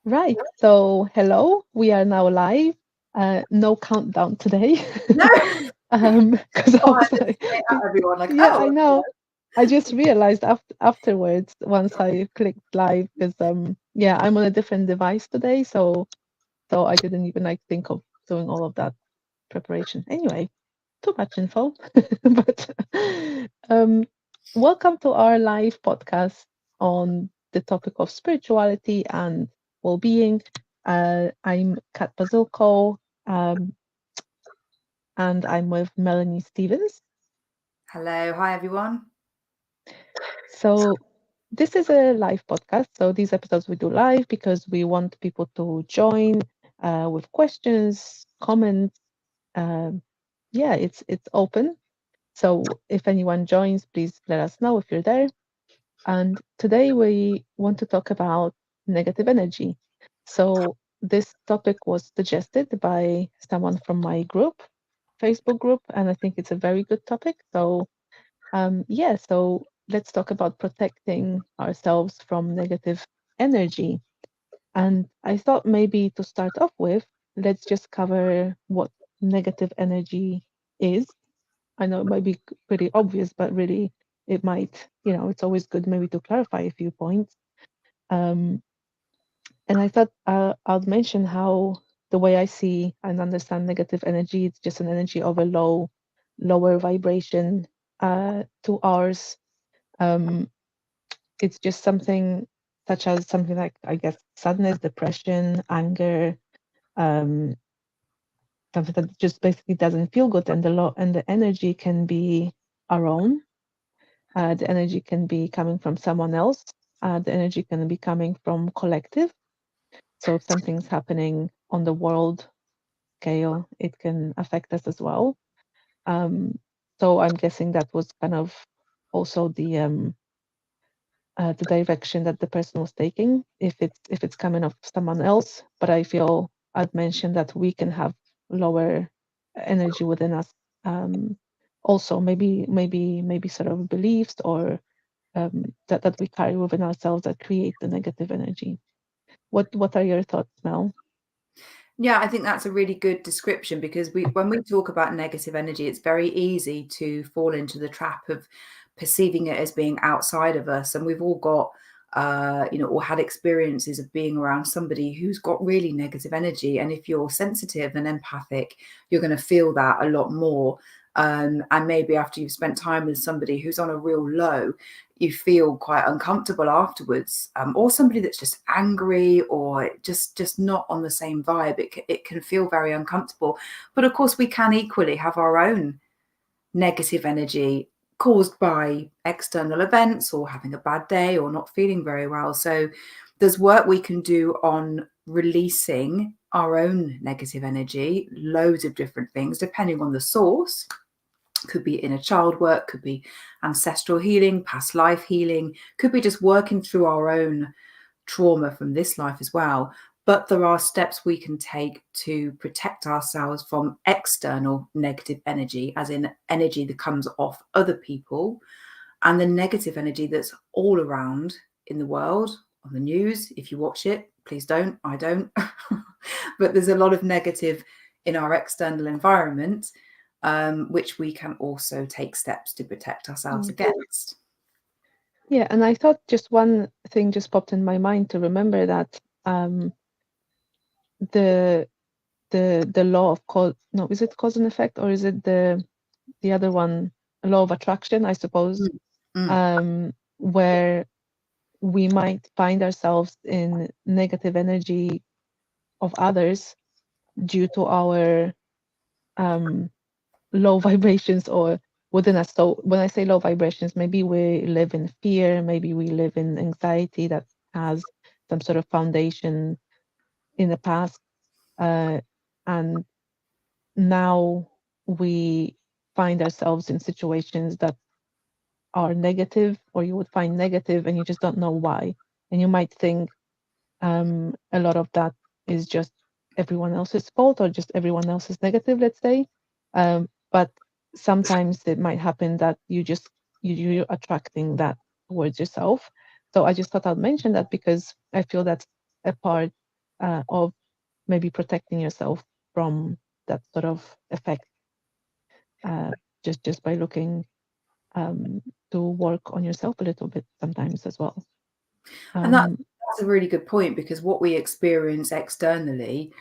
Right. So, hello. We are now live. No countdown today. No, Because I oh, I was just like, say at everyone like, yeah, I oh, know. I just realized afterwards once I clicked live because yeah, I'm on a different device today, so I didn't even like think of doing all of that preparation. Anyway, too much info. But um, welcome to our live podcast on the topic of spirituality and well-being. I'm Kat Bazilko, um, and I'm with Melanie Stevens. hello, hi everyone. So this is a live podcast. So these episodes we do live because we want people to join with questions, comments. Um, yeah, it's open. So if anyone joins, please let us know if you're there. And today we want to talk about negative energy. So this topic was suggested by someone from my group, Facebook group, and I think it's a very good topic. So yeah, so let's talk about protecting ourselves from negative energy. And I thought maybe to start off with, let's just cover what negative energy is. I know it might be pretty obvious, but really it might, it's always good maybe to clarify a few points. Um, and I thought I'll mention how the way I see and understand negative energy, it's just an energy of a lower vibration to ours. Um, it's just something such as something like, I guess, sadness, depression, anger, um, something that just basically doesn't feel good, and the energy can be our own. The energy can be coming from someone else. The energy can be coming from collective. So if something's happening on the world scale, it can affect us as well. Um, so I'm guessing that was kind of also the direction that the person was taking. If it's coming off someone else, but I feel I'd mentioned that we can have lower energy within us. Also, maybe sort of beliefs or that we carry within ourselves that create the negative energy. What are your thoughts now? Yeah, I think that's a really good description because when we talk about negative energy, it's very easy to fall into the trap of perceiving it as being outside of us. And we've all got, or had experiences of being around somebody who's got really negative energy. And if you're sensitive and empathic, you're going to feel that a lot more. And maybe after you've spent time with somebody who's on a real low, you feel quite uncomfortable afterwards, or somebody that's just angry or just not on the same vibe. It can feel very uncomfortable. But of course, we can equally have our own negative energy caused by external events or having a bad day or not feeling very well. So there's work we can do on releasing our own negative energy, loads of different things depending on the source. Could be inner child work, could be ancestral healing, past life healing, could be just working through our own trauma from this life as well. But there are steps we can take to protect ourselves from external negative energy, as in energy that comes off other people, and the negative energy that's all around in the world, on the news. If you watch it, please don't, I don't. But there's a lot of negative in our external environment, which we can also take steps to protect ourselves Yeah. against. Yeah, and I thought just one thing just popped in my mind to remember that um, the the law of cause, no, is it cause and effect, or is it the other one, law of attraction, I suppose, Mm, mm. where we might find ourselves in negative energy of others due to our um, low vibrations or within us. So when I say low vibrations, maybe we live in fear, maybe we live in anxiety that has some sort of foundation in the past. And now we find ourselves in situations that are negative, or you would find negative, and you just don't know why. And you might think a lot of that is just everyone else's fault or just everyone else's negative, let's say. But sometimes it might happen that you're attracting that towards yourself. So I just thought I'd mention that because I feel that's a part. of maybe protecting yourself from that sort of effect, just by looking to work on yourself a little bit sometimes as well. And that's a really good point, because what we experience externally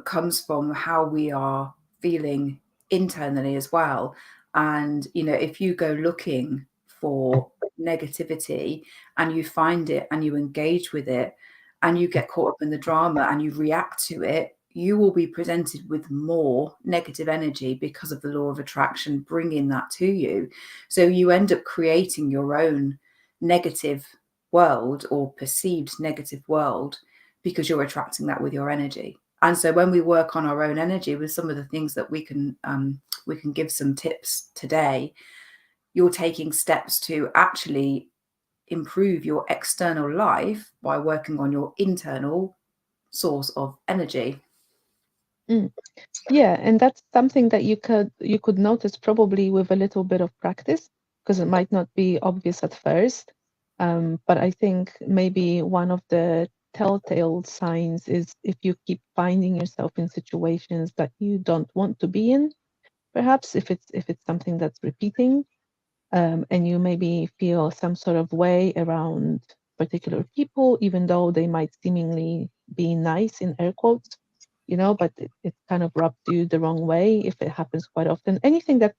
comes from how we are feeling internally as well. And, you know, if you go looking for negativity and you find it and you engage with it and you get caught up in the drama and you react to it, you will be presented with more negative energy because of the law of attraction bringing that to you. So you end up creating your own negative world or perceived negative world because you're attracting that with your energy. And so when we work on our own energy with some of the things that we can give some tips today, you're taking steps to actually improve your external life by working on your internal source of energy. Yeah, and that's something that you could notice probably with a little bit of practice, because it might not be obvious at first. But I think maybe one of the telltale signs is if you keep finding yourself in situations that you don't want to be in, perhaps if it's something that's repeating, and you maybe feel some sort of way around particular people, even though they might seemingly be nice in air quotes, but it kind of rubs you the wrong way if it happens quite often. Anything that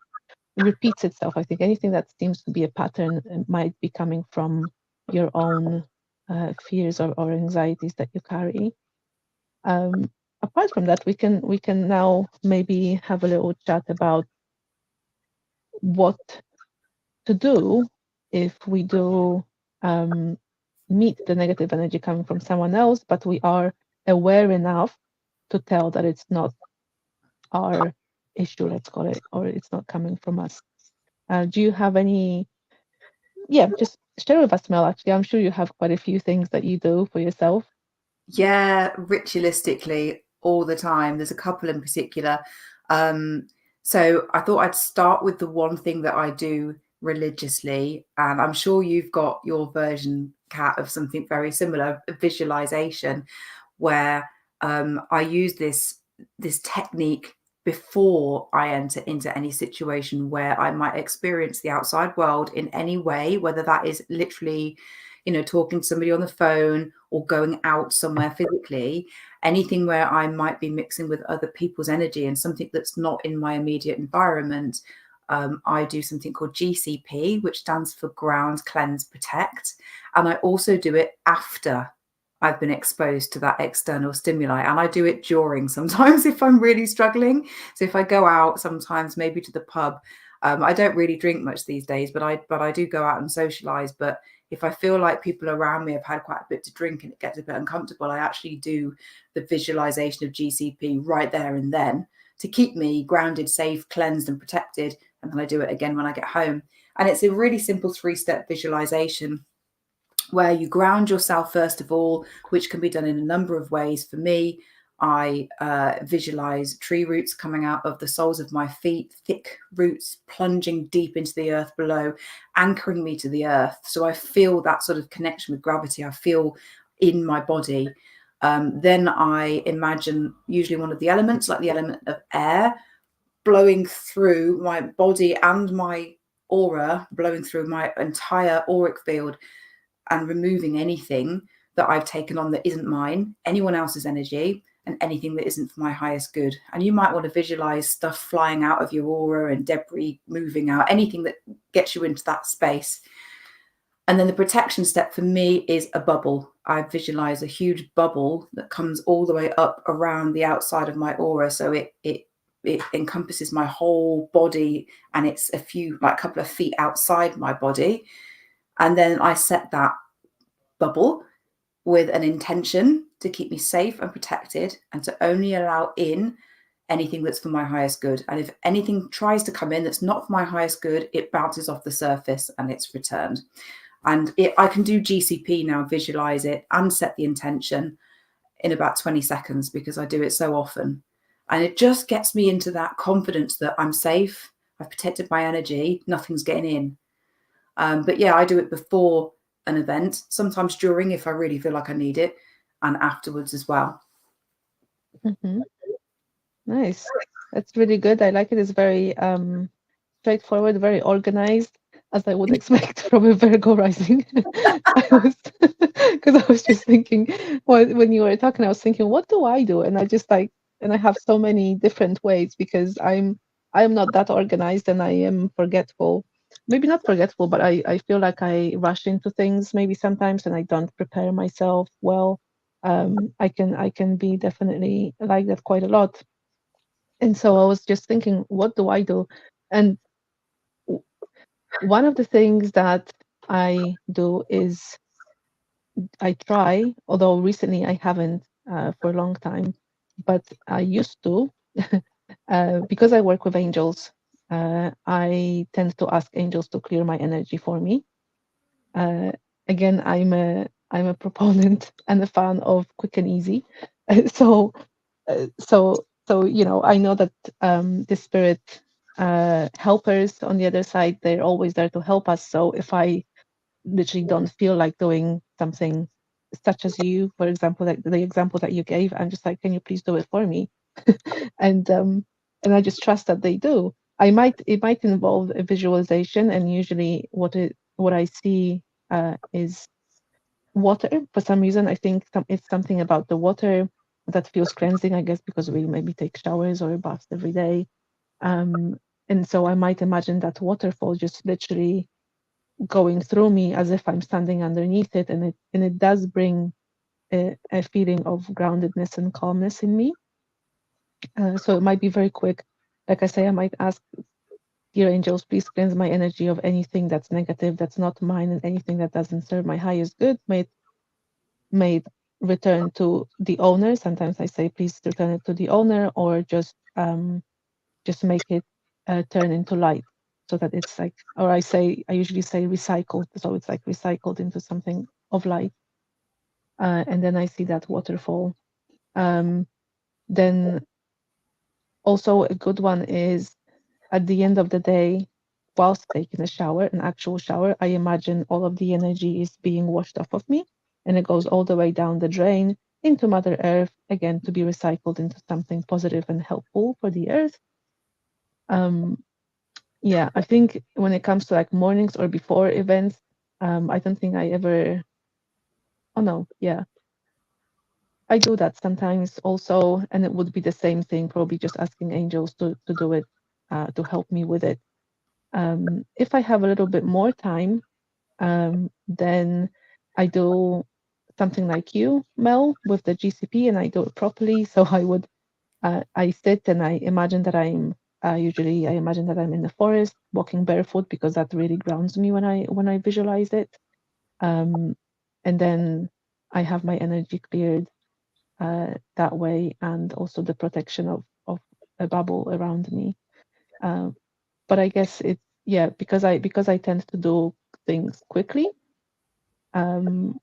repeats itself, I think anything that seems to be a pattern might be coming from your own fears or anxieties that you carry. Um, Apart from that, we can now maybe have a little chat about what to do if we do meet the negative energy coming from someone else, but we are aware enough to tell that it's not our issue, let's call it, or it's not coming from us. Do you have any? Yeah, just share with us, Mel. Actually, I'm sure you have quite a few things that you do for yourself. Yeah, ritualistically all the time. There's a couple in particular. So I thought I'd start with the one thing that I do religiously, and I'm sure you've got your version, Kat, of something very similar, visualization, where I use this technique before I enter into any situation where I might experience the outside world in any way, whether that is literally, you know, talking to somebody on the phone or going out somewhere physically, anything where I might be mixing with other people's energy and something that's not in my immediate environment. I do something called GCP, which stands for Ground, Cleanse, Protect. And I also do it after I've been exposed to that external stimuli. And I do it during sometimes if I'm really struggling. So if I go out sometimes, maybe to the pub, I don't really drink much these days, but I do go out and socialize. But if I feel like people around me have had quite a bit to drink and it gets a bit uncomfortable, I actually do the visualization of GCP right there and then to keep me grounded, safe, cleansed, and protected. And then I do it again when I get home. And it's a really simple 3-step visualization where you ground yourself, first of all, which can be done in a number of ways. For me, I visualize tree roots coming out of the soles of my feet, thick roots plunging deep into the earth below, anchoring me to the earth. So I feel that sort of connection with gravity. I feel in my body. Then I imagine usually one of the elements, like the element of air, blowing through my body and my aura, blowing through my entire auric field and removing anything that I've taken on that isn't mine, anyone else's energy, and anything that isn't for my highest good. And you might want to visualize stuff flying out of your aura and debris moving out, anything that gets you into that space. And then the protection step for me is a bubble. I visualize a huge bubble that comes all the way up around the outside of my aura. So it encompasses my whole body, and it's a couple of feet outside my body. And then I set that bubble with an intention to keep me safe and protected and to only allow in anything that's for my highest good. And if anything tries to come in that's not for my highest good, it bounces off the surface and it's returned. And I can do GCP now, visualize it and set the intention in about 20 seconds because I do it so often. And it just gets me into that confidence that I'm safe, I've protected my energy, nothing's getting in. But yeah, I do it before an event, sometimes during if I really feel like I need it. and afterwards as well. Mm-hmm. Nice. That's really good. I like it. It's very straightforward, very organized, as I would expect from a Virgo rising. I was because I was just thinking, well, when you were talking, I was thinking, what do I do? And I just like, and I have so many different ways because I'm not that organized and I am forgetful. Maybe not forgetful, but I feel like I rush into things maybe sometimes and I don't prepare myself well. I can be definitely like that quite a lot. And so I was just thinking, what do I do? And w- one of the things that I do is I try, although recently I haven't for a long time, but I used to, because I work with angels, I tend to ask angels to clear my energy for me. Uh, Again, I'm a proponent and a fan of quick and easy. So I know that the spirit helpers on the other side, they're always there to help us. So if I literally don't feel like doing something such as you, for example, like the example that you gave, I'm just like, can you please do it for me? and and I just trust that they do. It might involve a visualization, and usually what I see is water. For some reason, I think it's something about the water that feels cleansing, I guess, because we maybe take showers or baths every day. Um, and so I might imagine that waterfall just literally going through me as if I'm standing underneath it, and it does bring a feeling of groundedness and calmness in me. So it might be very quick. Like I say, I might ask, dear angels, please cleanse my energy of anything that's negative, that's not mine, and anything that doesn't serve my highest good. May it return to the owner. Sometimes I say, please return it to the owner, or just make it turn into light, so that it's like, or I usually say recycled, so it's like recycled into something of light. And then I see that waterfall. Um, then also a good one is at the end of the day, whilst taking a shower, an actual shower, I imagine all of the energy is being washed off of me and it goes all the way down the drain into Mother Earth, again, to be recycled into something positive and helpful for the earth. Um, yeah, I think when it comes to like mornings or before events, I don't think I ever, oh no, yeah, I do that sometimes also, and it would be the same thing, probably just asking angels to do it, to help me with it. If I have a little bit more time, then I do something like you, Mel, with the GCP, and I do it properly. So I sit and I imagine that usually I imagine that I'm in the forest walking barefoot because that really grounds me when I visualize it. Um, and then I have my energy cleared that way, and also the protection of a bubble around me. Um, but I guess it's, yeah, because I tend to do things quickly. Um,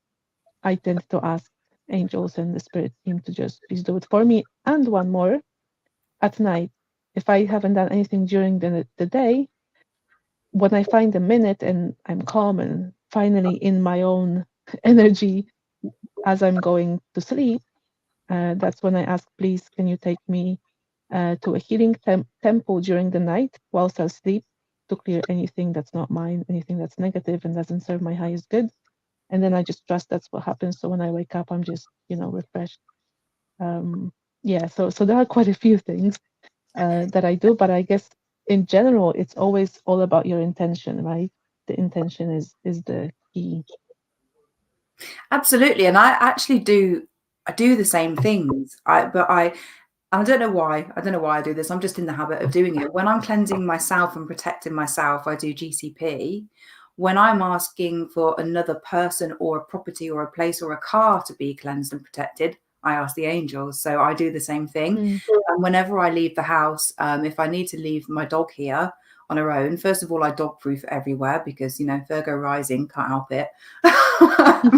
I tend to ask angels and the spirit team to just please do it for me. And one more, at night, if I haven't done anything during the day, when I find a minute and I'm calm and finally in my own energy as I'm going to sleep, that's when I ask, please, can you take me to a healing temple during the night whilst I sleep, to clear anything that's not mine, anything that's negative and doesn't serve my highest good. And then I just trust that's what happens. So when I wake up, I'm just, refreshed. Yeah, so there are quite a few things that I do, but I guess in general, it's always all about your intention, right? The intention is the key. Absolutely, and I actually do. I do the same things. I don't know why. I don't know why I do this. I'm just in the habit of doing it. When I'm cleansing myself and protecting myself, I do GCP. When I'm asking for another person or a property or a place or a car to be cleansed and protected, I ask the angels. So I do the same thing. Mm. And whenever I leave the house, if I need to leave my dog here on her own, first of all, I dog proof everywhere because, Virgo rising, can't help it.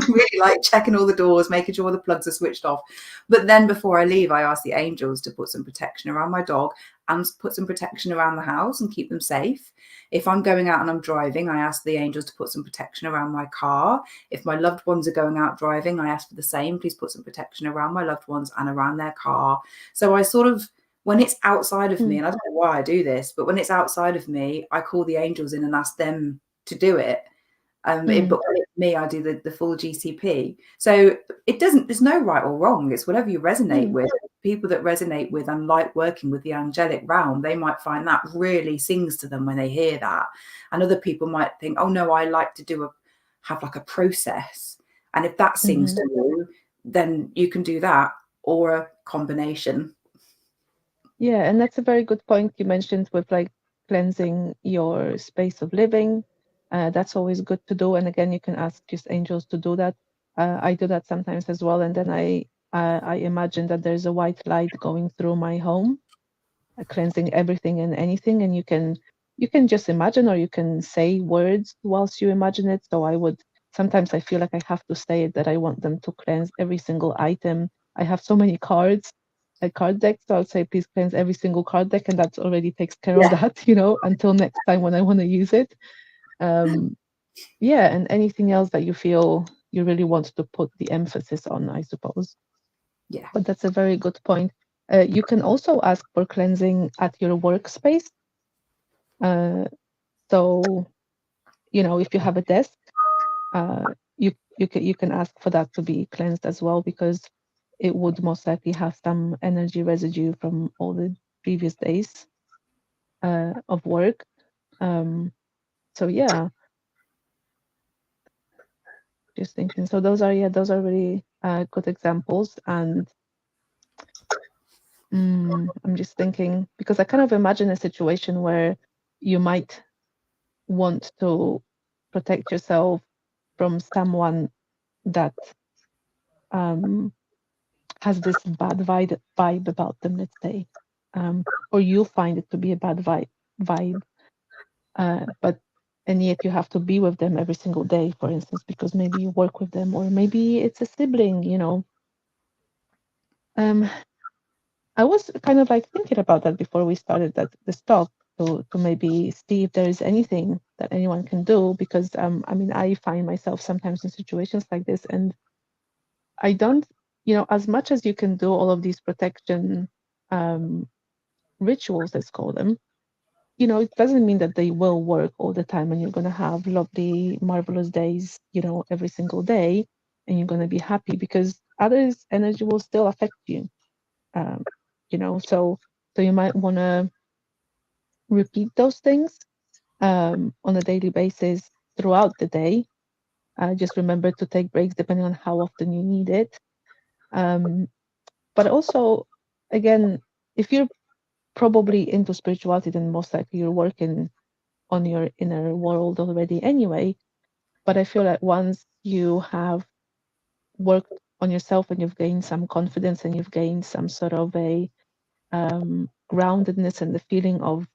Really like checking all the doors, making sure all the plugs are switched off. But then before I leave, I ask the angels to put some protection around my dog and put some protection around the house and keep them safe. If I'm going out and I'm driving, I ask the angels to put some protection around my car. If my loved ones are going out driving, I ask for the same. Please put some protection around my loved ones and around their car. So I sort of, when it's outside of me, and I don't know why I do this, but when it's outside of me, I call the angels in and ask them to do it. But when it's me, I do the full GCP. So there's no right or wrong. It's whatever you resonate with. People that resonate with and like working with the angelic realm, they might find that really sings to them when they hear that. And other people might think, oh no, I like to have like a process. And if that sings to you, then you can do that, or a combination. Yeah, and that's a very good point you mentioned with like cleansing your space of living. That's always good to do. And again, you can ask just angels to do that. I do that sometimes as well. And then I imagine that there's a white light going through my home, cleansing everything and anything. And you can just imagine, or you can say words whilst you imagine it. So sometimes I feel like I have to say it, that I want them to cleanse every single item. I have so many cards, a card deck, so I'll say, please cleanse every single card deck, and that already takes care of Yeah. that, until next time when I want to use it. Um, yeah, and anything else that you feel you really want to put the emphasis on, I suppose. Yeah. But that's a very good point. You can also ask for cleansing at your workspace. Uh, so, if you have a desk, you can ask for that to be cleansed as well, because it would most likely have some energy residue from all the previous days of work. So yeah, just thinking. So those are really good examples, and I'm just thinking, because I kind of imagine a situation where you might want to protect yourself from someone that um, has this bad vibe about them, let's say, or you find it to be a bad vibe, but and yet you have to be with them every single day, for instance, because maybe you work with them, or maybe it's a sibling. Um, I was kind of like thinking about that before we started this talk, to maybe see if there is anything that anyone can do, because I mean, I find myself sometimes in situations like this, and I don't, as much as you can do all of these protection um, rituals, let's call them, it doesn't mean that they will work all the time and you're going to have lovely, marvelous days, every single day, and you're going to be happy, because others' energy will still affect you. Um, so you might want to repeat those things on a daily basis throughout the day. Just remember to take breaks depending on how often you need it. Um, but also, again, if you're probably into spirituality, then most likely you're working on your inner world already anyway. But I feel like once you have worked on yourself and you've gained some confidence and you've gained some sort of a groundedness and the feeling of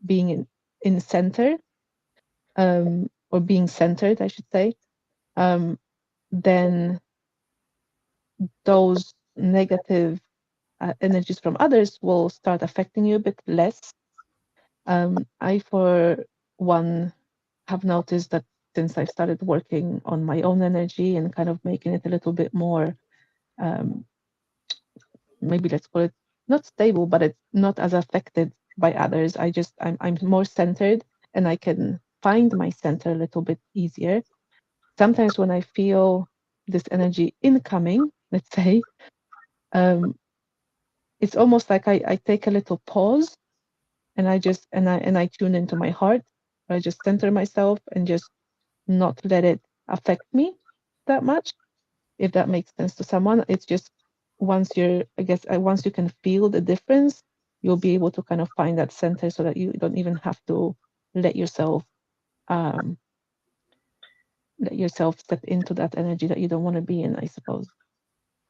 being in center, or being centered, I should say, um, then those negative energies from others will start affecting you a bit less. I, for one, have noticed that since I started working on my own energy and kind of making it a little bit more, um, maybe let's call it not stable, but it's not as affected by others. I'm more centered, and I can find my center a little bit easier. Sometimes when I feel this energy incoming, let's say, um, it's almost like I take a little pause, and I tune into my heart. I just center myself and just not let it affect me that much, if that makes sense to someone. It's just, once you can feel the difference, you'll be able to kind of find that center, so that you don't even have to let yourself um step into that energy that you don't want to be in, I suppose.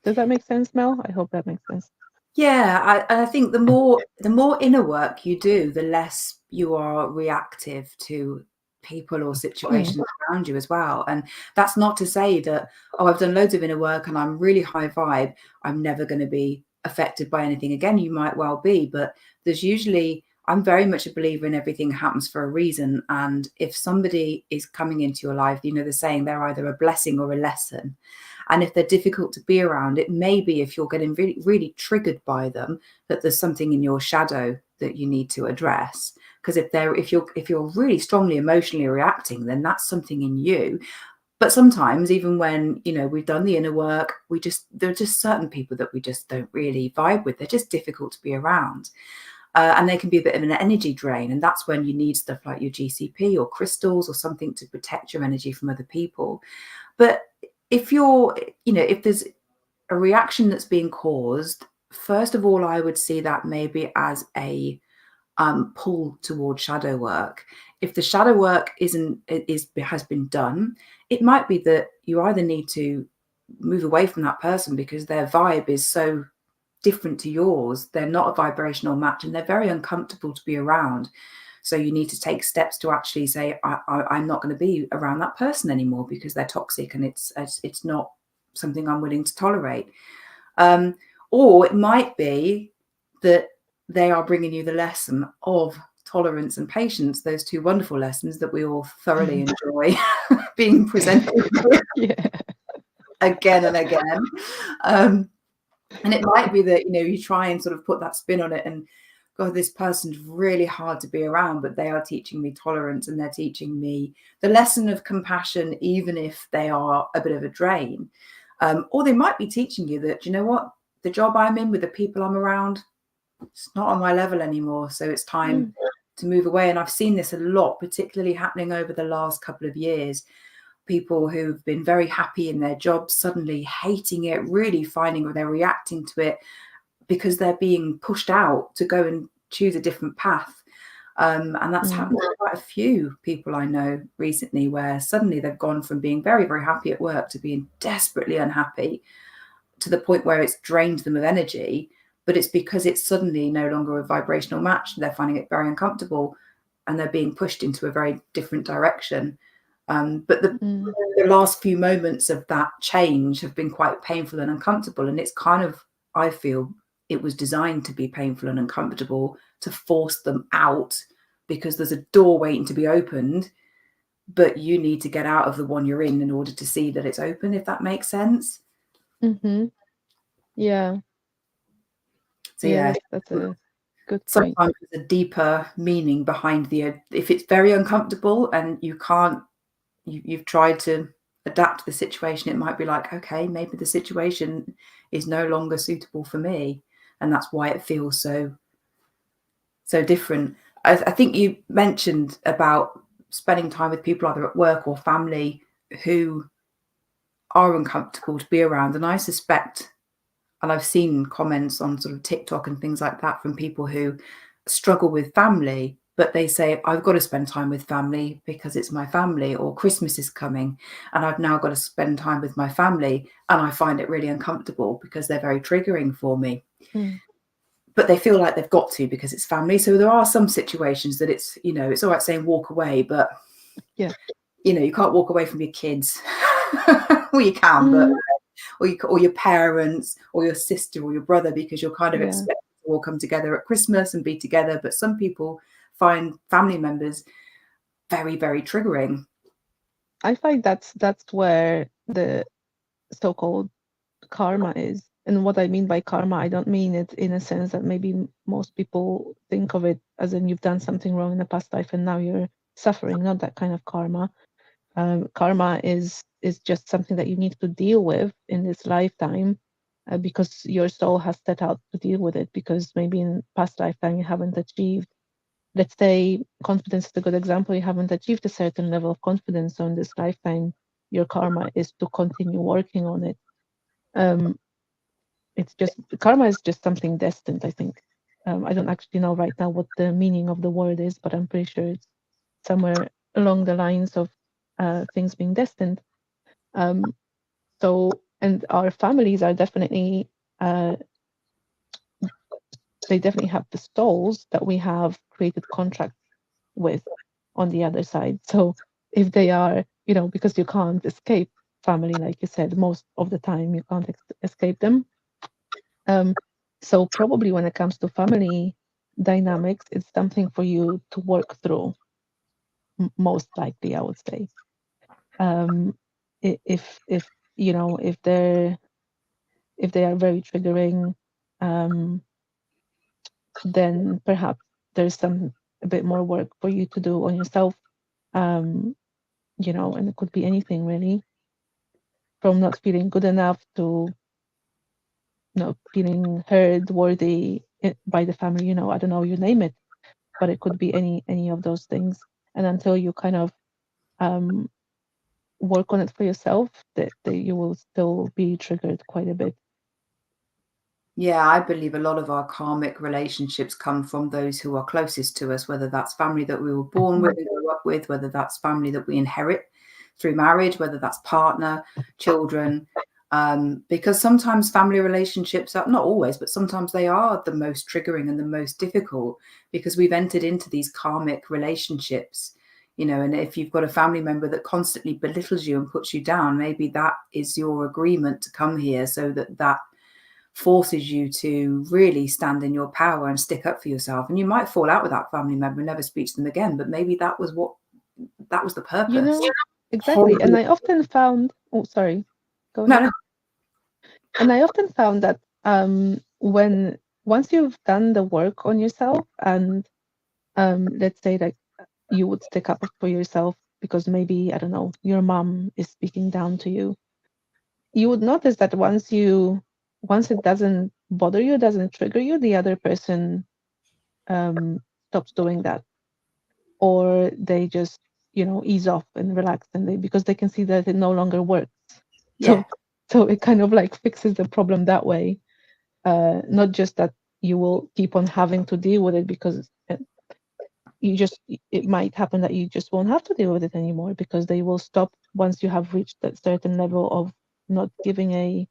Does that make sense, Mel? I hope that makes sense. Yeah, I think the more inner work you do, the less you are reactive to people or situations around you as well. And that's not to say that, oh, I've done loads of inner work and I'm really high vibe, I'm never going to be affected by anything again. You might well be, but there's usually, I'm very much a believer in everything happens for a reason. And if somebody is coming into your life, you know, the saying, they're either a blessing or a lesson. And if they're difficult to be around, it may be, if you're getting really, really triggered by them, that there's something in your shadow that you need to address. Because if you're really strongly emotionally reacting, then that's something in you. But sometimes, even when, you know, we've done the inner work, there are just certain people that we just don't really vibe with. They're just difficult to be around. And they can be a bit of an energy drain. And that's when you need stuff like your GCP or crystals or something to protect your energy from other people. But if if there's a reaction that's being caused, first of all, I would see that maybe as a pull towards shadow work. If the shadow work has been done, it might be that you either need to move away from that person because their vibe is so different to yours. They're not a vibrational match and they're very uncomfortable to be around. So you need to take steps to actually say, I'm not going to be around that person anymore because they're toxic and it's not something I'm willing to tolerate. Or it might be that they are bringing you the lesson of tolerance and patience, those two wonderful lessons that we all thoroughly enjoy being presented again and again. And it might be that, you know, you try and sort of put that spin on it and, God, this person's really hard to be around, but they are teaching me tolerance and they're teaching me the lesson of compassion, even if they are a bit of a drain. Or they might be teaching you that, you know what, the job I'm in with the people I'm around, it's not on my level anymore. So it's time to move away. And I've seen this a lot, particularly happening over the last couple of years. People who've been very happy in their jobs, suddenly hating it, really finding where they're reacting to it because they're being pushed out to go and choose a different path. And that's happened to quite a few people I know recently, where suddenly they've gone from being very, very happy at work to being desperately unhappy, to the point where it's drained them of energy. But it's because it's suddenly no longer a vibrational match. They're finding it very uncomfortable and they're being pushed into a very different direction. But the last few moments of that change have been quite painful and uncomfortable. And it's kind of, I feel, it was designed to be painful and uncomfortable to force them out, because there's a door waiting to be opened, but you need to get out of the one you're in order to see that it's open, if that makes sense. Yeah. So yeah, that's a good point. Sometimes there's a deeper meaning behind if it's very uncomfortable and you've tried to adapt to the situation, it might be like, okay, maybe the situation is no longer suitable for me, and that's why it feels so different. I think you mentioned about spending time with people either at work or family who are uncomfortable to be around, and I suspect, and I've seen comments on sort of TikTok and things like that from people who struggle with family, but they say, I've got to spend time with family because it's my family, or Christmas is coming and I've now got to spend time with my family, and I find it really uncomfortable because they're very triggering for me. But they feel like they've got to because it's family. So there are some situations that it's, you know, it's all right saying walk away, but you know, you can't walk away from your kids. Well, you can, but or your parents or your sister or your brother, because you're kind of expected to all come together at Christmas and be together. But some people find family members very, very triggering. I find that's where the so-called karma is. And what I mean by karma, I don't mean it in a sense that maybe most people think of it as in you've done something wrong in the past life and now you're suffering. Not that kind of karma. Karma is just something that you need to deal with in this lifetime, because your soul has set out to deal with it, because maybe in past lifetime you haven't achieved, let's say, confidence is a good example, you haven't achieved a certain level of confidence. So in this lifetime, your karma is to continue working on it. It's just, karma is just something destined, I think. I don't actually know right now what the meaning of the word is, but I'm pretty sure it's somewhere along the lines of things being destined. So, and our families are definitely, they definitely have the souls that we have created contracts with on the other side. So if they are, you know, because you can't escape family, like you said, most of the time you can't escape them. So probably when it comes to family, dynamics, it's something for you to work through, most likely, I would say. Um, if you know, if they are very triggering, um, then perhaps there's some a bit more work for you to do on yourself. Um, you know, and it could be anything really, from not feeling good enough to not feeling heard, worthy by the family. You know, I don't know, you name it, but it could be any of those things. And until you kind of um, work on it for yourself, that you will still be triggered quite a bit. Yeah, I believe a lot of our karmic relationships come from those who are closest to us, whether that's family that we were born with Mm, and grew up with, whether that's family that we inherit through marriage, whether that's partner, children. Because sometimes family relationships are not always, but sometimes they are the most triggering and the most difficult because we've entered into these karmic relationships. You know, and if you've got a family member that constantly belittles you and puts you down, maybe that is your agreement to come here so that that forces you to really stand in your power and stick up for yourself. And you might fall out with that family member and never speak to them again, but maybe that was the you purpose. know, exactly. And Horrible. I often found, oh, sorry, go No, ahead. no. And I often found that when once you've done the work on yourself, and let's say that you would stick up for yourself because maybe, I don't know, your mom is speaking down to you, you would notice that once it doesn't bother you, doesn't trigger you, the other person um, stops doing that, or they just, you know, ease off and relax, and they, because they can see that it no longer works. Yeah. So so it kind of like fixes the problem that way. Not just that you will keep on having to deal with it, because you just, it might happen that you just won't have to deal with it anymore, because they will stop once you have reached that certain level of not giving a,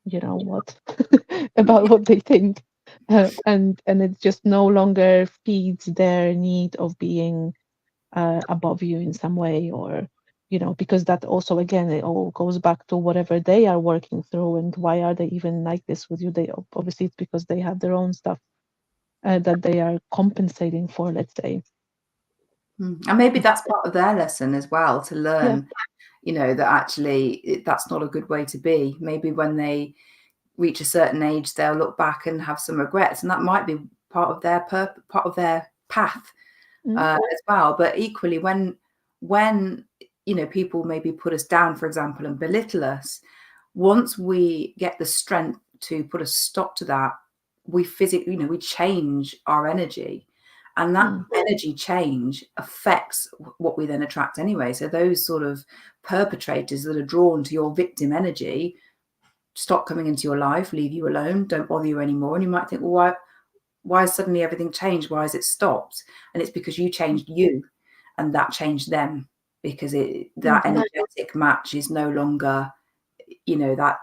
you know what, about what they think. And it just no longer feeds their need of being above you in some way, or, you know, because that also, again, it all goes back to whatever they are working through, and why are they even like this with you. They obviously, it's because they have their own stuff that they are compensating for, let's say. And maybe that's part of their lesson as well, to Yeah. learn, you know, that actually that's not a good way to be. Maybe when they reach a certain age, they'll look back and have some regrets, and that might be part of their part of their path Mm, as well. But equally, when you know, people maybe put us down, for example, and belittle us, once we get the strength to put a stop to that, we physically, you know, we change our energy, and that mm, energy change affects what we then attract anyway. So those sort of perpetrators that are drawn to your victim energy stop coming into your life, leave you alone, don't bother you anymore. And you might think, well, why has suddenly everything changed? Why has it stopped? And it's because you changed you, and that changed them, because that indeed. energetic match is no longer, you know, that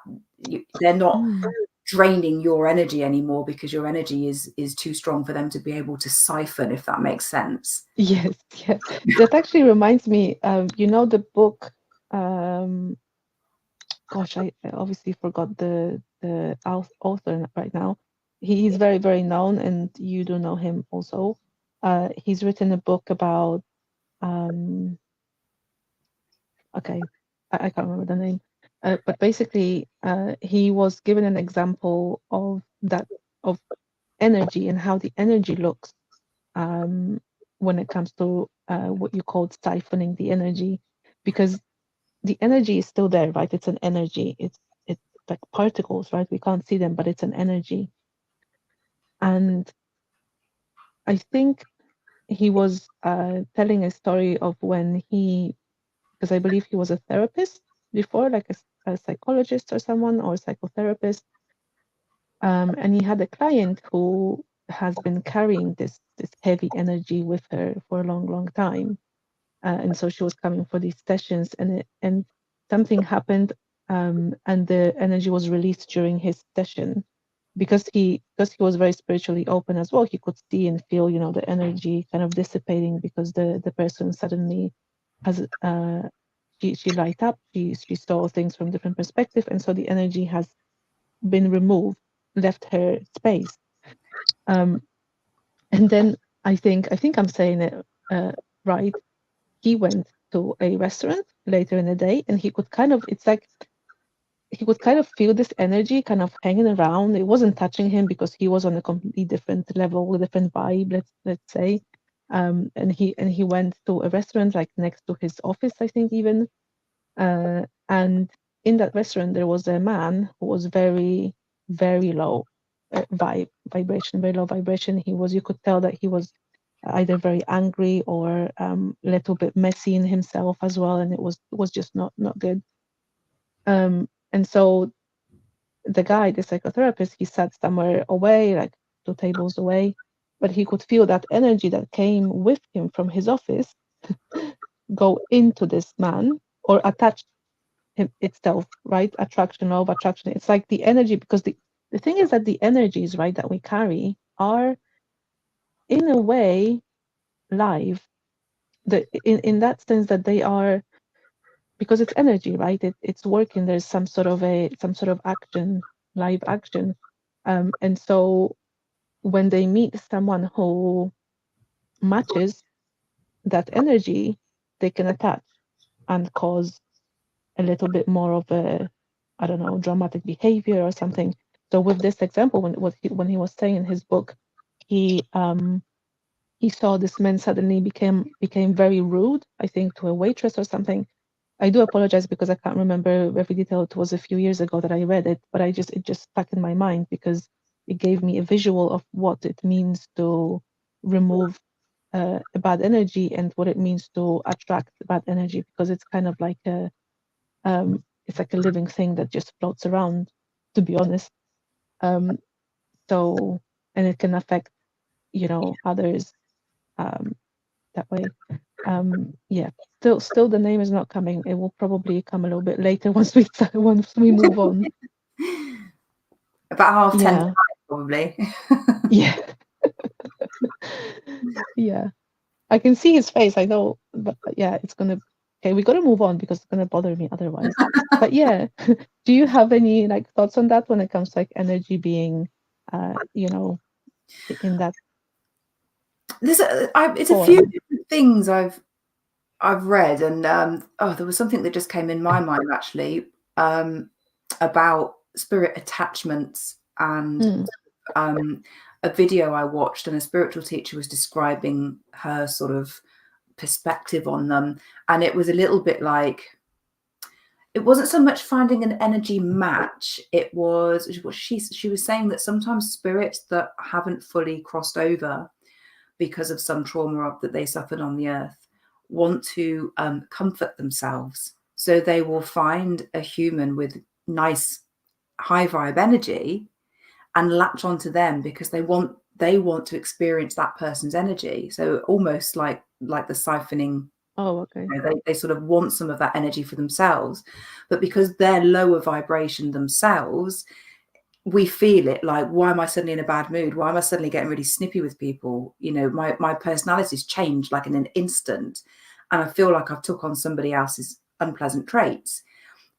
they're not Mm. draining your energy anymore, because your energy is too strong for them to be able to siphon, if that makes sense. Yes, yeah. That actually reminds me, you know, the book, gosh, I obviously forgot the author right now. He's very, very known, and you do know him also. He's written a book about, um, okay, I can't remember the name, but basically, he was given an example of that, of energy, and how the energy looks, um, when it comes to what you called siphoning the energy, because the energy is still there, right? It's an energy. It's like particles, right? We can't see them, but it's an energy. And I think he was telling a story of when he, because I believe he was a therapist before, like a psychologist or someone, or a psychotherapist, and he had a client who has been carrying this heavy energy with her for a long, long time, and so she was coming for these sessions, and something happened, and the energy was released during his session, because he was very spiritually open as well. He could see and feel, you know, the energy kind of dissipating, because the person suddenly has she light up, she saw things from different perspective, and so the energy has been removed, left her space. um And then I think I'm saying it right. He went to a restaurant later in the day, and he could kind of, it's like he could kind of feel this energy kind of hanging around. It wasn't touching him because he was on a completely different level, a different vibe, let's say. And he went to a restaurant like next to his office, I think even. And in that restaurant there was a man who was very, very low vibration, very low vibration. You could tell that he was either very angry or a little bit messy in himself as well, and it was just not good. And so the guy, the psychotherapist, he sat somewhere away, like 2 tables away, but he could feel that energy that came with him from his office go into this man or attach him itself, right? Attraction, law of attraction. It's like the energy, because the thing is that the energies, right, that we carry are in a way live. In that sense that they are, because it's energy, right? It's working. There's some sort of action, live action. And so when they meet someone who matches that energy, they can attach and cause a little bit more of a, I don't know, dramatic behavior or something. So with this example, when he was saying in his book, he he saw this man suddenly became very rude, I think to a waitress or something. I do apologize because I can't remember every detail. It was a few years ago that I read it, but it just stuck in my mind because it gave me a visual of what it means to remove a bad energy and what it means to attract bad energy, because it's kind of like it's like a living thing that just floats around, to be honest. Um, so and it can affect, others um, that way. Yeah. Still, the name is not coming. It will probably come a little bit later once we move on. About 10 Yeah. tonight, probably. Yeah. Yeah. I can see his face. I know, but yeah, it's gonna. Okay, we gotta move on because it's gonna bother me otherwise. But yeah, do you have any like thoughts on that when it comes to like energy being, in that It's a few form? different things I've read, and there was something that just came in my mind actually, about spirit attachments, and Mm. um, a video I watched, and a spiritual teacher was describing her sort of perspective on them, and it was a little bit like, it wasn't so much finding an energy match. It was what she was saying, that sometimes spirits that haven't fully crossed over because of some trauma that they suffered on the earth want to comfort themselves. So they will find a human with nice high vibe energy and latch onto them because they want to experience that person's energy. So almost like the siphoning, Oh, okay. they sort of want some of that energy for themselves. But because they're lower vibration themselves, we feel it, like, why am I suddenly in a bad mood? Why am I suddenly getting really snippy with people? My personality's changed like in an instant, and I feel like I've took on somebody else's unpleasant traits.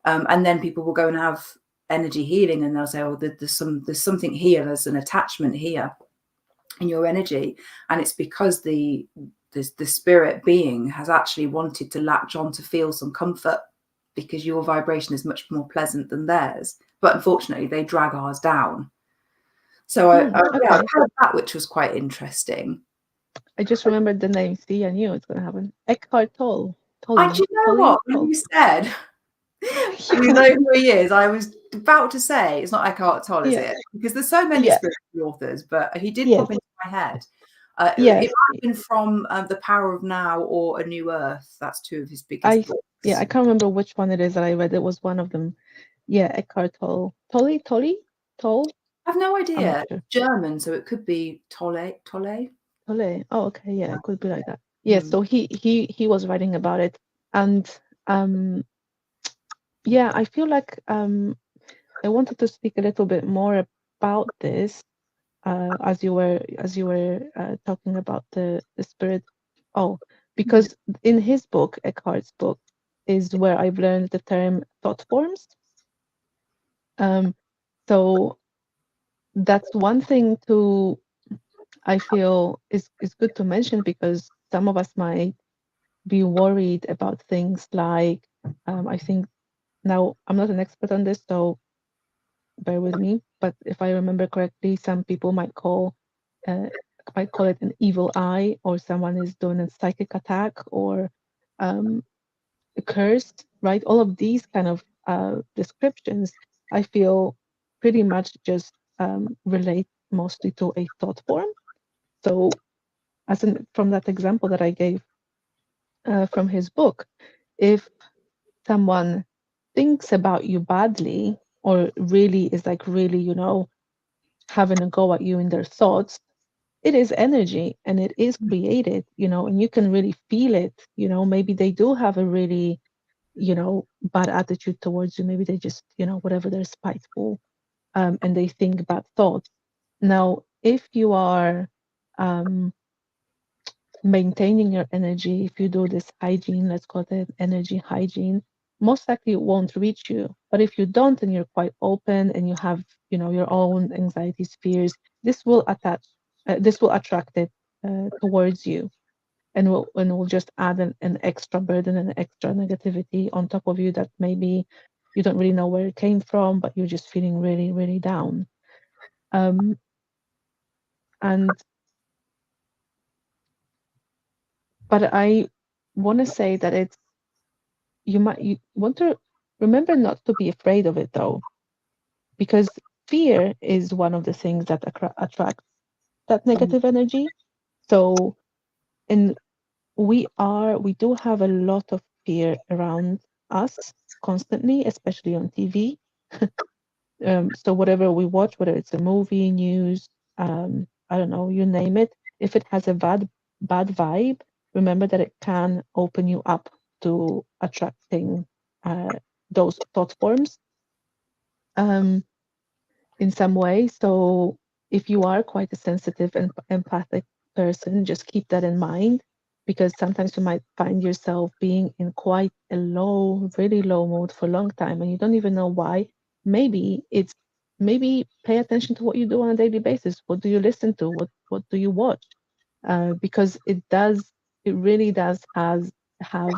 And then people will go and have energy healing, and they'll say, oh, there's something here, there's an attachment here in your energy, and it's because the spirit being has actually wanted to latch on to feel some comfort, because your vibration is much more pleasant than theirs, but unfortunately they drag ours down. So I've Okay. heard that, which was quite interesting. I just remembered the name. See, I knew it's gonna happen. Eckhart Tolle. Do you know what? When Tolle. you said you know who he is, I was about to say it's not Eckhart Tolle, is Yeah. it? Because there's so many Yeah. spiritual authors, but he did Yes. pop into my head. It Yes. might have been from The Power of Now or A New Earth. That's two of his I biggest yeah, books. I can't remember which one it is that I read. It was one of them. Yeah, Eckhart Tolle. Tolle? I've no I'm not idea. sure. German, so it could be Tolle. Tolle. Tolle. Oh, okay. Yeah, Yeah. it could be like that. Yeah. Mm. So he was writing about it, and um, yeah, I feel like I wanted to speak a little bit more about this as you were talking about the spirit. Oh, because in his book, Eckhart's book, is where I've learned the term thought forms. Um, so that's one thing to I feel is good to mention because some of us might be worried about things like I think now I'm not an expert on this, so bear with me. But if I remember correctly, some people uh, might call it an evil eye, or someone is doing a psychic attack, or um, a curse. Right? All of these kind of descriptions, I feel, pretty much just relate mostly to a thought form. So, from that example that I gave from his book, if someone thinks about you badly or really is like really, having a go at you in their thoughts, it is energy and it is created, and you can really feel it. Maybe they do have a really, bad attitude towards you. Maybe they just, whatever, they're spiteful, and they think bad thoughts. Now, if you are um, maintaining your energy, if you do this hygiene, let's call it energy hygiene, most likely it won't reach you. But if you don't and you're quite open and you have, your own anxieties, fears, this will attract it towards you, and will just add an extra burden and extra negativity on top of you that maybe you don't really know where it came from, but you're just feeling really, really down. Um, and but I want to say that you want to remember not to be afraid of it though, because fear is one of the things that attracts that Mm. negative energy. So, and we do have a lot of fear around us constantly, especially on TV. So whatever we watch, whether it's a movie, news, I don't know, you name it, if it has a bad vibe, remember that it can open you up to attracting those thought forms. Um, in some way. So if you are quite a sensitive and empathic person, just keep that in mind, because sometimes you might find yourself being in quite a low, really low mood for a long time and you don't even know why. Maybe pay attention to what you do on a daily basis. What do you listen to? What do you watch? Because it really does has have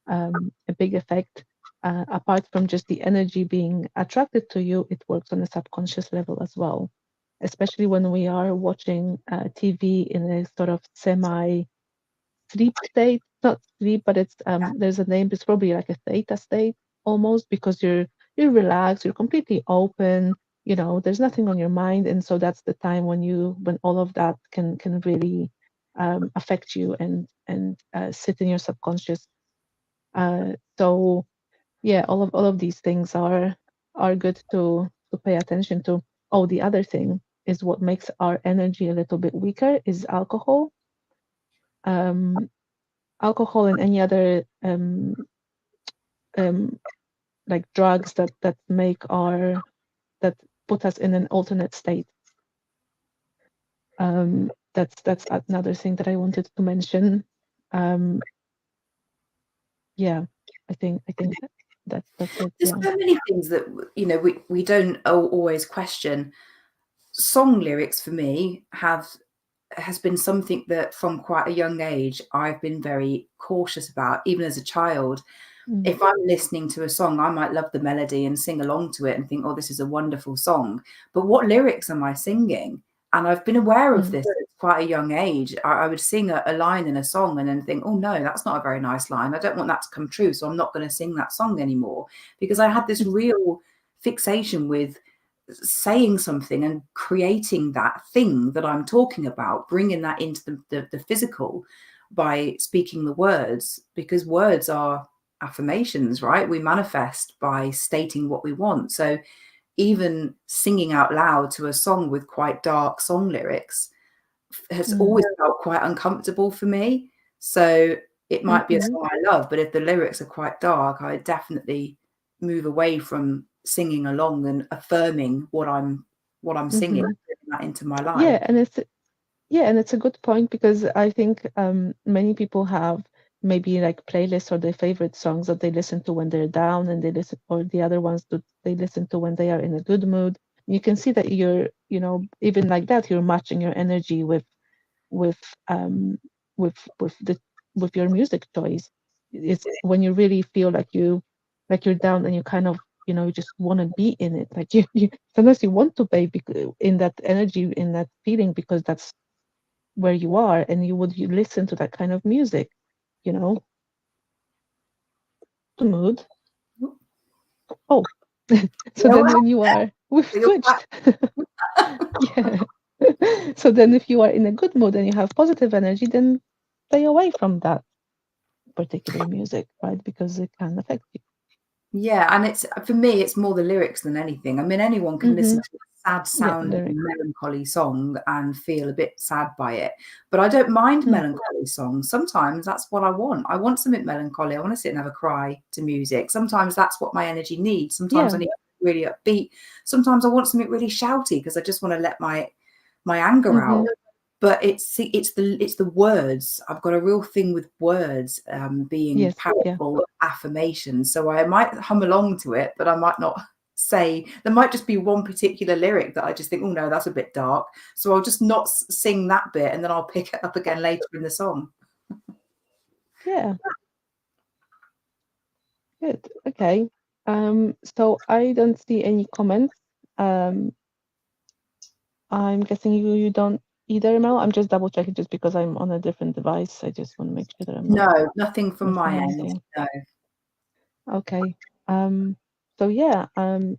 a big effect. Apart from just the energy being attracted to you, it works on a subconscious level as well, especially when we are watching TV in a sort of semi sleep state. Not sleep, but it's there's a name. It's probably like a theta state almost, because you're relaxed, you're completely open. There's nothing on your mind, and so that's the time when all of that can really affect you and sit in your subconscious. So yeah, all of these things are good to pay attention to. Oh, the other thing is what makes our energy a little bit weaker is alcohol. Um, Alcohol and any other um, like drugs that put us in an alternate state. That's another thing that I wanted to mention. Um, yeah, I think that's it. There's Yeah. so many things that we don't always question. Song lyrics for me has been something that from quite a young age I've been very cautious about, even as a child. Mm, If I'm listening to a song, I might love the melody and sing along to it and think, oh, this is a wonderful song. But what lyrics am I singing? And I've been aware of mm, this at quite a young age. I would sing a line in a song and then think, oh, no, that's not a very nice line. I don't want that to come true. So I'm not going to sing that song anymore, because I had this mm, real fixation with saying something and creating that thing that I'm talking about, bringing that into the physical by speaking the words, because words are affirmations, right? We manifest by stating what we want. So even singing out loud to a song with quite dark song lyrics has mm, always felt quite uncomfortable for me. So it might be a mhm, song I love, but if the lyrics are quite dark, I definitely move away from singing along and affirming what I'm singing, mhm. putting that into my life. Yeah, and it's a good point, because I think many people have maybe like playlists or their favorite songs that they listen to when they're down, and they listen, or the other ones that they listen to when they are in a good mood. You can see that even like that, you're matching your energy with um, with the with your music choice. It's when you really feel like you're down and you kind of you just want to be in it. Like you sometimes you want to be in that energy, in that feeling, because that's where you are, and you listen to that kind of music, you know. The mood. Oh, so Yeah, then when you are, we've you're back. switched. Yeah. So then if you are in a good mood and you have positive energy, then stay away from that particular music, right? Because it can affect you. Yeah, and it's for me, it's more the lyrics than anything. I mean, anyone can listen Mm-hmm. to a sad Yeah, sounding lyric. melancholy song and feel a bit sad by it. But I don't mind Mm. melancholy songs. Sometimes that's what I want. I want something melancholy. I want to sit and have a cry to music. Sometimes that's what my energy needs. Sometimes I Yeah. need really upbeat. Sometimes I want something really shouty because I just want to let my anger Mm-hmm. out. But it's the words. I've got a real thing with words being Yes. Yeah. powerful affirmations. So I might hum along to it, but I might not say. There might just be one particular lyric that I just think, oh no, that's a bit dark. So I'll just not sing that bit, and then I'll pick it up again later in the song. Yeah. Good. Okay. So I don't see any comments. Um, I'm guessing you don't either, Mel. I'm just double checking just because I'm on a different device. I just want to make sure that I'm not No, nothing from my missing end. anything. No. Okay. Um, so yeah,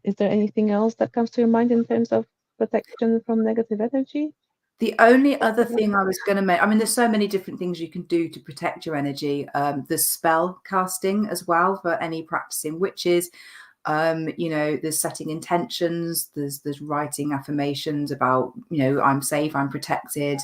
is there anything else that comes to your mind in terms of protection from negative energy? The only other thing I was going to make, I mean, there's so many different things you can do to protect your energy. There's spell casting as well for any practicing witches. There's setting intentions, there's writing affirmations about, I'm safe, I'm protected,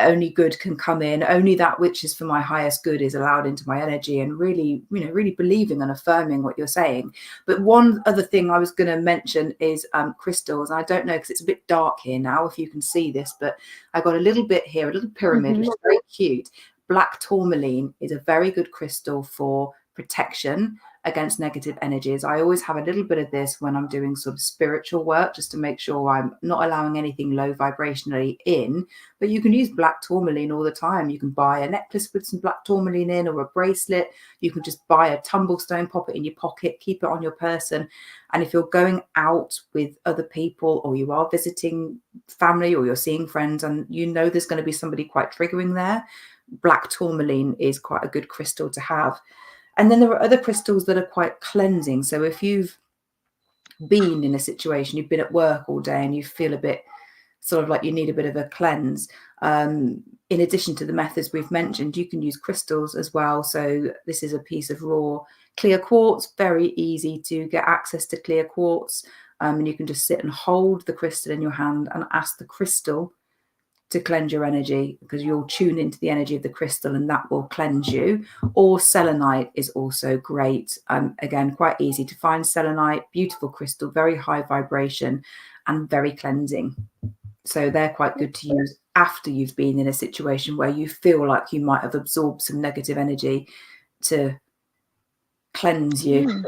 only good can come in, only that which is for my highest good is allowed into my energy, and really, really believing and affirming what you're saying. But one other thing I was going to mention is crystals. And I don't know, because it's a bit dark here now, if you can see this, but I got a little bit here, a little pyramid, which is very cute. Black tourmaline is a very good crystal for protection against negative energies. I always have a little bit of this when I'm doing sort of spiritual work, just to make sure I'm not allowing anything low vibrationally in. But you can use black tourmaline all the time. You can buy a necklace with some black tourmaline in, or a bracelet. You can just buy a tumblestone, pop it in your pocket, keep it on your person. And if you're going out with other people, or you are visiting family, or you're seeing friends, and there's going to be somebody quite triggering there, black tourmaline is quite a good crystal to have. And then there are other crystals that are quite cleansing. So if you've been in a situation, you've been at work all day and you feel a bit sort of like you need a bit of a cleanse, in addition to the methods we've mentioned, you can use crystals as well. So this is a piece of raw clear quartz, very easy to get access to clear quartz. And you can just sit and hold the crystal in your hand and ask the crystal to cleanse your energy, because you'll tune into the energy of the crystal and that will cleanse you. Or selenite is also great. Again, quite easy to find selenite, beautiful crystal, very high vibration and very cleansing. So they're quite good to use after you've been in a situation where you feel like you might have absorbed some negative energy, to cleanse you. Mm.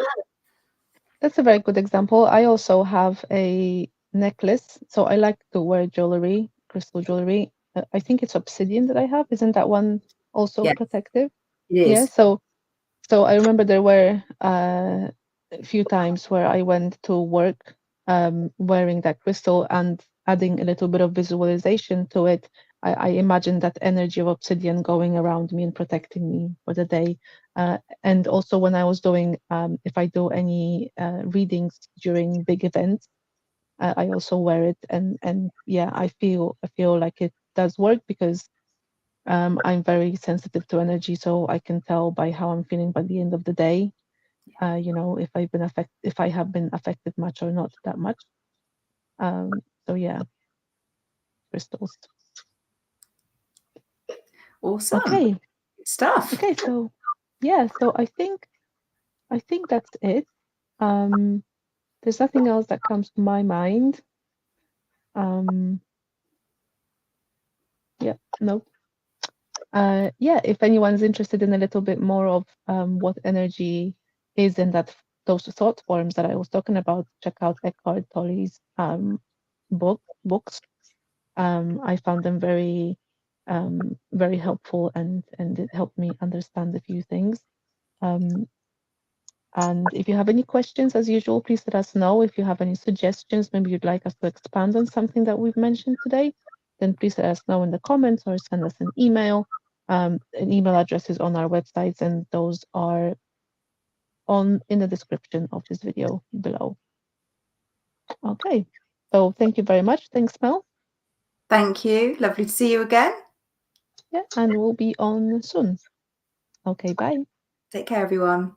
That's a very good example. I also have a necklace. So I like to wear jewelry, crystal jewelry. I think it's obsidian that I have. Isn't that one also Yeah, protective? it Yeah. is. So I remember there were a few times where I went to work wearing that crystal and adding a little bit of visualization to it. I imagined that energy of obsidian going around me and protecting me for the day. And also when I was doing, if I do any readings during big events, I also wear it. And yeah, I feel like it does work because I'm very sensitive to energy, so I can tell by how I'm feeling by the end of the day. If I have been affected much or not that much. So yeah, crystals. Awesome. Okay, Good stuff. okay. So yeah, so I think that's it. Um, there's nothing else that comes to my mind. Um, yeah, no. Yeah, if anyone's interested in a little bit more of what energy is in those thought forms that I was talking about, check out Eckhart Tolle's books. I found them very. very helpful, and it helped me understand a few things. And if you have any questions, as usual, please let us know. If you have any suggestions, maybe you'd like us to expand on something that we've mentioned today, then please let us know in the comments or send us an email. An email address is on our websites, and those are in the description of this video below. Okay, so thank you very much. Thanks, Mel. Thank you. Lovely to see you again. Yeah, and we'll be on soon. Okay, bye. Take care, everyone.